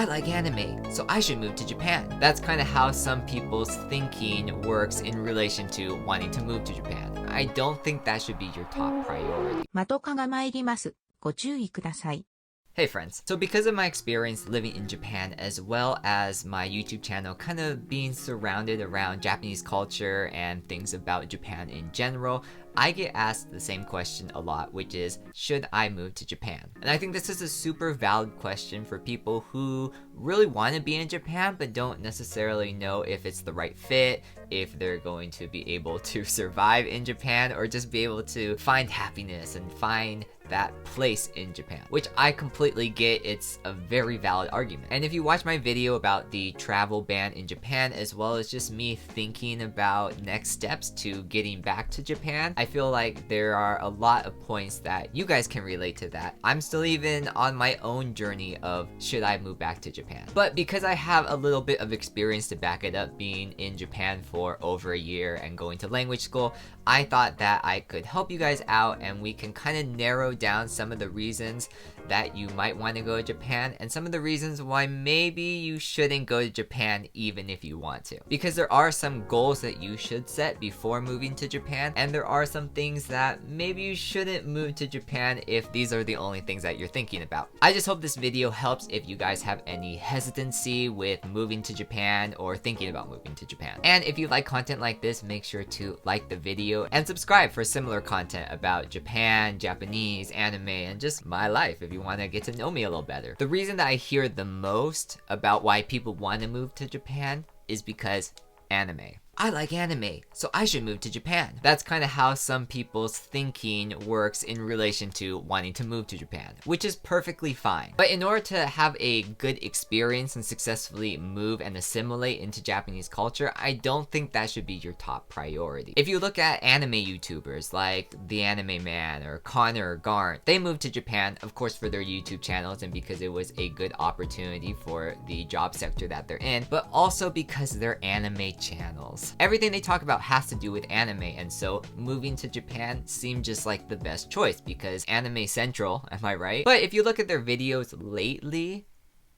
I like anime, so I should move to Japan. That's kind of how some people's thinking works in relation to wanting to move to Japan. I don't think that should be your top priority. マトカが参ります。ご注意ください。Hey friends, so because of my experience living in Japan as well as my YouTube channel kind of being surrounded around Japanese culture and things about Japan in general, I get asked the same question a lot, which is, should I move to Japan? And I think this is a super valid question for people who really want to be in Japan but don't necessarily know if it's the right fit, if they're going to be able to survive in Japan, or just be able to find happiness and find that place in Japan, which I completely get. It's a very valid argument. And if you watch my video about the travel ban in Japan, as well as just me thinking about next steps to getting back to Japan, I feel like there are a lot of points that you guys can relate to that. I'm still even on my own journey of should I move back to Japan? But because I have a little bit of experience to back it up, being in Japan for over a year and going to language school, I thought that I could help you guys out and we can kind of narrow down some of the reasons that you might want to go to Japan and some of the reasons why maybe you shouldn't go to Japan even if you want to. Because there are some goals that you should set before moving to Japan, and there are some things that maybe you shouldn't move to Japan if these are the only things that you're thinking about. I just hope this video helps if you guys have any hesitancy with moving to Japan or thinking about moving to Japan. And if you like content like this, make sure to like the video and subscribe for similar content about Japan, Japanese, anime, and just my life if you want to get to know me a little better. The reason that I hear the most about why people want to move to Japan is because anime. I like anime, so I should move to Japan. That's kind of how some people's thinking works in relation to wanting to move to Japan, which is perfectly fine. But in order to have a good experience and successfully move and assimilate into Japanese culture, I don't think that should be your top priority. If you look at anime YouTubers like The Anime Man or Connor or Garnt, they moved to Japan, of course, for their YouTube channels and because it was a good opportunity for the job sector that they're in, but also because they're anime channels. Everything they talk about has to do with anime, and so moving to Japan seemed just like the best choice because anime central, am I right? But if you look at their videos lately,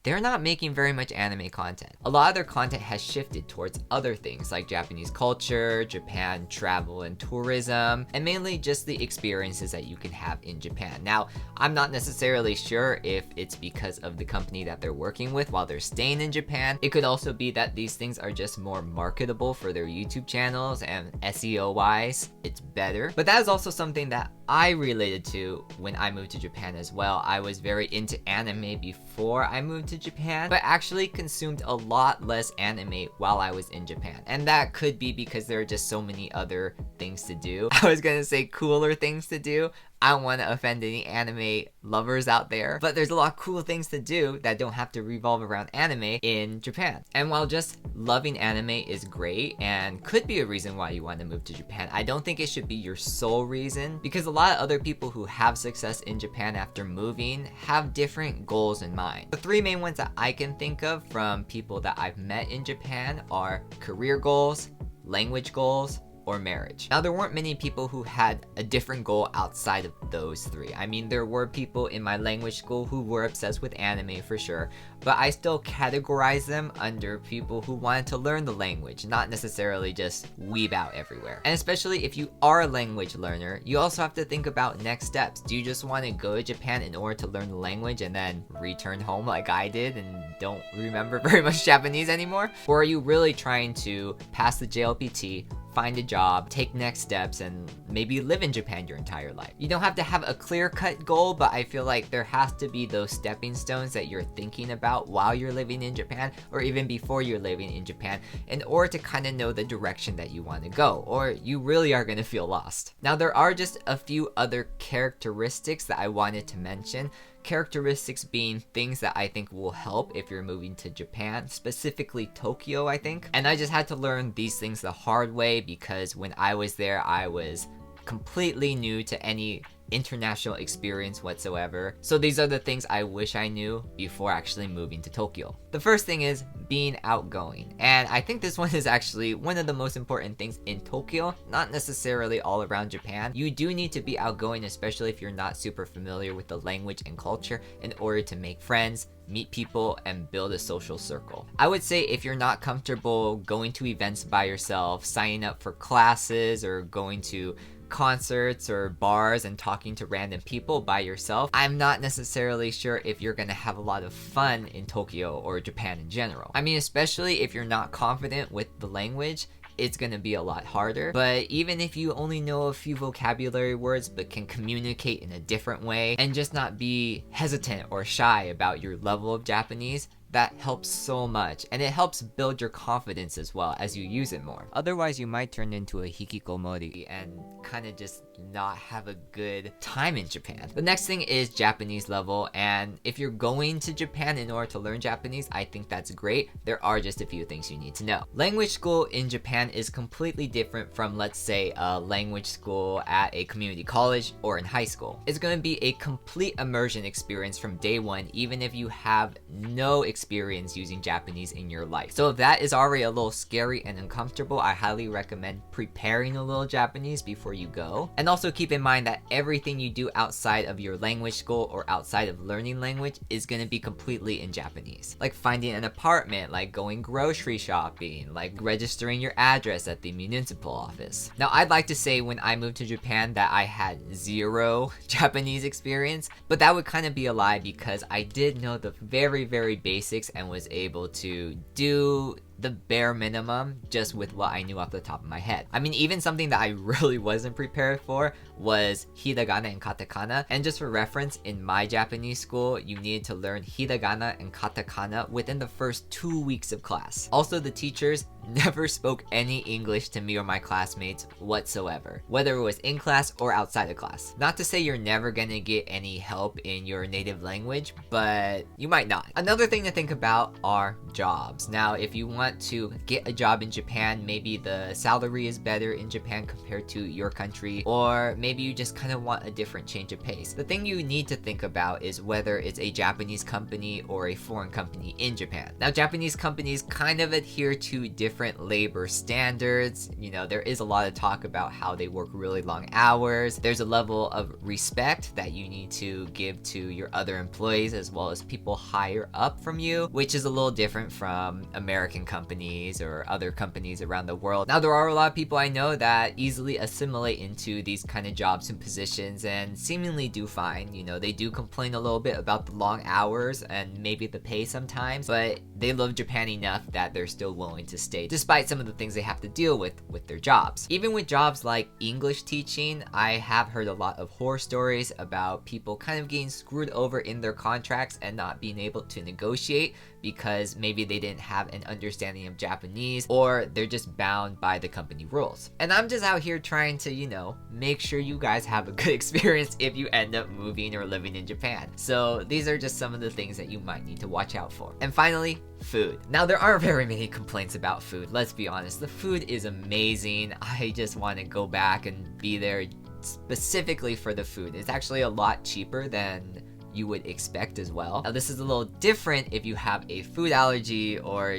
they're not making very much anime content. A lot of their content has shifted towards other things like Japanese culture, Japan travel and tourism, and mainly just the experiences that you can have in Japan. Now, I'm not necessarily sure if it's because of the company that they're working with while they're staying in Japan. It could also be that these things are just more marketable for their YouTube channels and SEO wise, it's better. But that is also something that I related to when I moved to Japan as well. I was very into anime before I moved to Japan, but actually consumed a lot less anime while I was in Japan. And that could be because there are just so many other things to do. I was gonna say cooler things to do. I don't want to offend any anime lovers out there, but there's a lot of cool things to do that don't have to revolve around anime in Japan. And while just loving anime is great and could be a reason why you want to move to Japan, I don't think it should be your sole reason, because a lot of other people who have success in Japan after moving have different goals in mind. The three main ones that I can think of from people that I've met in Japan are career goals, language goals, or marriage. Now, there weren't many people who had a different goal outside of those three. I mean, there were people in my language school who were obsessed with anime for sure, but I still categorize them under people who wanted to learn the language, not necessarily just weeb out everywhere. And especially if you are a language learner, you also have to think about next steps. Do you just want to go to Japan in order to learn the language and then return home like I did and don't remember very much Japanese anymore? Or are you really trying to pass the JLPT, find a job, take next steps, and maybe live in Japan your entire life? You don't have to have a clear-cut goal, but I feel like there has to be those stepping stones that you're thinking about while you're living in Japan, or even before you're living in Japan, in order to kind of know the direction that you want to go, or you really are going to feel lost. Now, there are just a few other characteristics that I wanted to mention. Characteristics being things that I think will help if you're moving to Japan, specifically Tokyo, I think. And I just had to learn these things the hard way because when I was there, I was completely new to any international experience whatsoever. So these are the things I wish I knew before actually moving to Tokyo. The first thing is being outgoing. And I think this one is actually one of the most important things in Tokyo, not necessarily all around Japan. You do need to be outgoing, especially if you're not super familiar with the language and culture, in order to make friends, meet people, and build a social circle. I would say if you're not comfortable going to events by yourself, signing up for classes, or going to concerts or bars and talking to random people by yourself, I'm not necessarily sure if you're gonna have a lot of fun in Tokyo or Japan in general. I mean, especially if you're not confident with the language, it's gonna be a lot harder. But even if you only know a few vocabulary words but can communicate in a different way and just not be hesitant or shy about your level of Japanese, that helps so much, and it helps build your confidence as well as you use it more. Otherwise, you might turn into a hikikomori and kind of just not have a good time in Japan. The next thing is Japanese level, and if you're going to Japan in order to learn Japanese, I think that's great. There are just a few things you need to know. Language school in Japan is completely different from, let's say, a language school at a community college or in high school. It's going to be a complete immersion experience from day one, even if you have no experience using Japanese in your life. So if that is already a little scary and uncomfortable, I highly recommend preparing a little Japanese before you go. And also keep in mind that everything you do outside of your language school or outside of learning language is going to be completely in Japanese. Like finding an apartment, like going grocery shopping, like registering your address at the municipal office. Now, I'd like to say when I moved to Japan that I had zero Japanese experience, but that would kind of be a lie because I did know the very, very basics and was able to do the bare minimum just with what I knew off the top of my head. I mean, even something that I really wasn't prepared for was hiragana and katakana. And just for reference, in my Japanese school, you needed to learn hiragana and katakana within the first 2 weeks of class. Also, the teachers never spoke any English to me or my classmates whatsoever, whether it was in class or outside of class. Not to say you're never gonna get any help in your native language, but you might not. Another thing to think about are jobs. Now, if you want to get a job in Japan, maybe the salary is better in Japan compared to your country, or maybe you just kind of want a different change of pace. The thing you need to think about is whether it's a Japanese company or a foreign company in Japan. Now, Japanese companies kind of adhere to different labor standards. You know, there is a lot of talk about how they work really long hours. There's a level of respect that you need to give to your other employees as well as people higher up from you, which is a little different from American companies or other companies around the world. Now, there are a lot of people I know that easily assimilate into these kind of jobs and positions and seemingly do fine. You know, they do complain a little bit about the long hours and maybe the pay sometimes, but they love Japan enough that they're still willing to stay despite some of the things they have to deal with their jobs. Even with jobs like English teaching, I have heard a lot of horror stories about people kind of getting screwed over in their contracts and not being able to negotiate because maybe they didn't have an understanding of Japanese, or they're just bound by the company rules. And I'm just out here trying to, you know, make sure you guys have a good experience if you end up moving or living in Japan. So these are just some of the things that you might need to watch out for. And finally, food. Now, there aren't very many complaints about food, let's be honest. The food is amazing. I just want to go back and be there specifically for the food. It's actually a lot cheaper than you would expect as well. Now, this is a little different if you have a food allergy or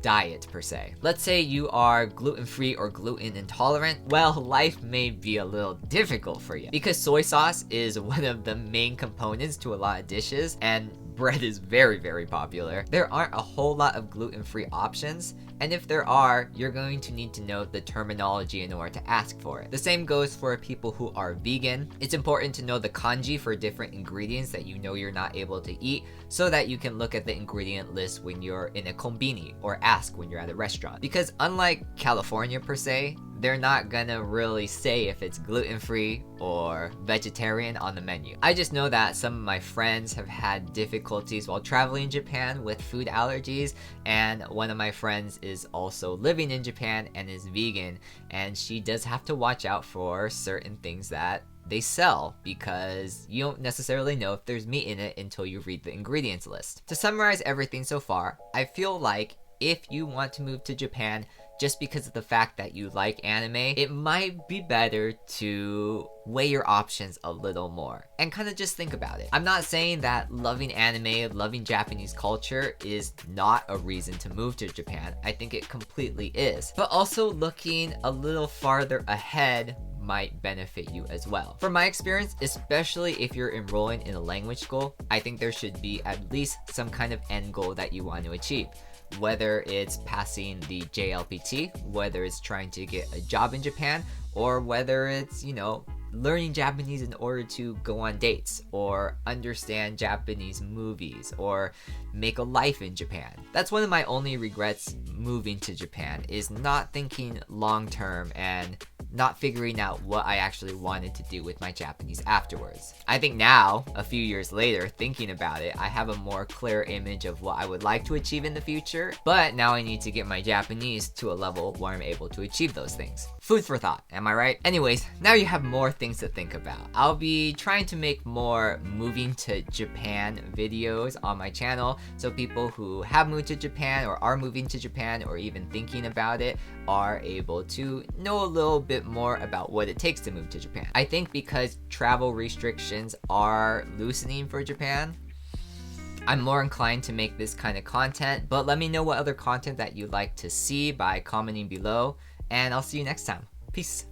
diet per se. Let's say you are gluten-free or gluten intolerant. Well, life may be a little difficult for you because soy sauce is one of the main components to a lot of dishes, and bread is very, very popular. There aren't a whole lot of gluten-free options, and if there are, you're going to need to know the terminology in order to ask for it. The same goes for people who are vegan. It's important to know the kanji for different ingredients that you know you're not able to eat, so that you can look at the ingredient list when you're in a konbini or ask when you're at a restaurant. Because unlike California per se, they're not gonna really say if it's gluten-free or vegetarian on the menu. I just know that some of my friends have had difficulties while traveling in Japan with food allergies, and one of my friends is also living in Japan and is vegan, and she does have to watch out for certain things that they sell because you don't necessarily know if there's meat in it until you read the ingredients list. To summarize everything so far, I feel like if you want to move to Japan, just because of the fact that you like anime, it might be better to weigh your options a little more and kind of just think about it. I'm not saying that loving anime, loving Japanese culture is not a reason to move to Japan. I think it completely is. But also looking a little farther ahead might benefit you as well. From my experience, especially if you're enrolling in a language school, I think there should be at least some kind of end goal that you want to achieve. Whether it's passing the JLPT, whether it's trying to get a job in Japan, or whether it's, learning Japanese in order to go on dates, or understand Japanese movies, or make a life in Japan. That's one of my only regrets moving to Japan, is not thinking long term and not figuring out what I actually wanted to do with my Japanese afterwards. I think now, a few years later, thinking about it, I have a more clear image of what I would like to achieve in the future, but now I need to get my Japanese to a level where I'm able to achieve those things. Food for thought, am I right? Anyways, now you have more things to think about. I'll be trying to make more moving to Japan videos on my channel, so people who have moved to Japan or are moving to Japan or even thinking about it are able to know a little bit more about what it takes to move to Japan. I think because travel restrictions are loosening for Japan, I'm more inclined to make this kind of content, but let me know what other content that you'd like to see by commenting below, and I'll see you next time. Peace.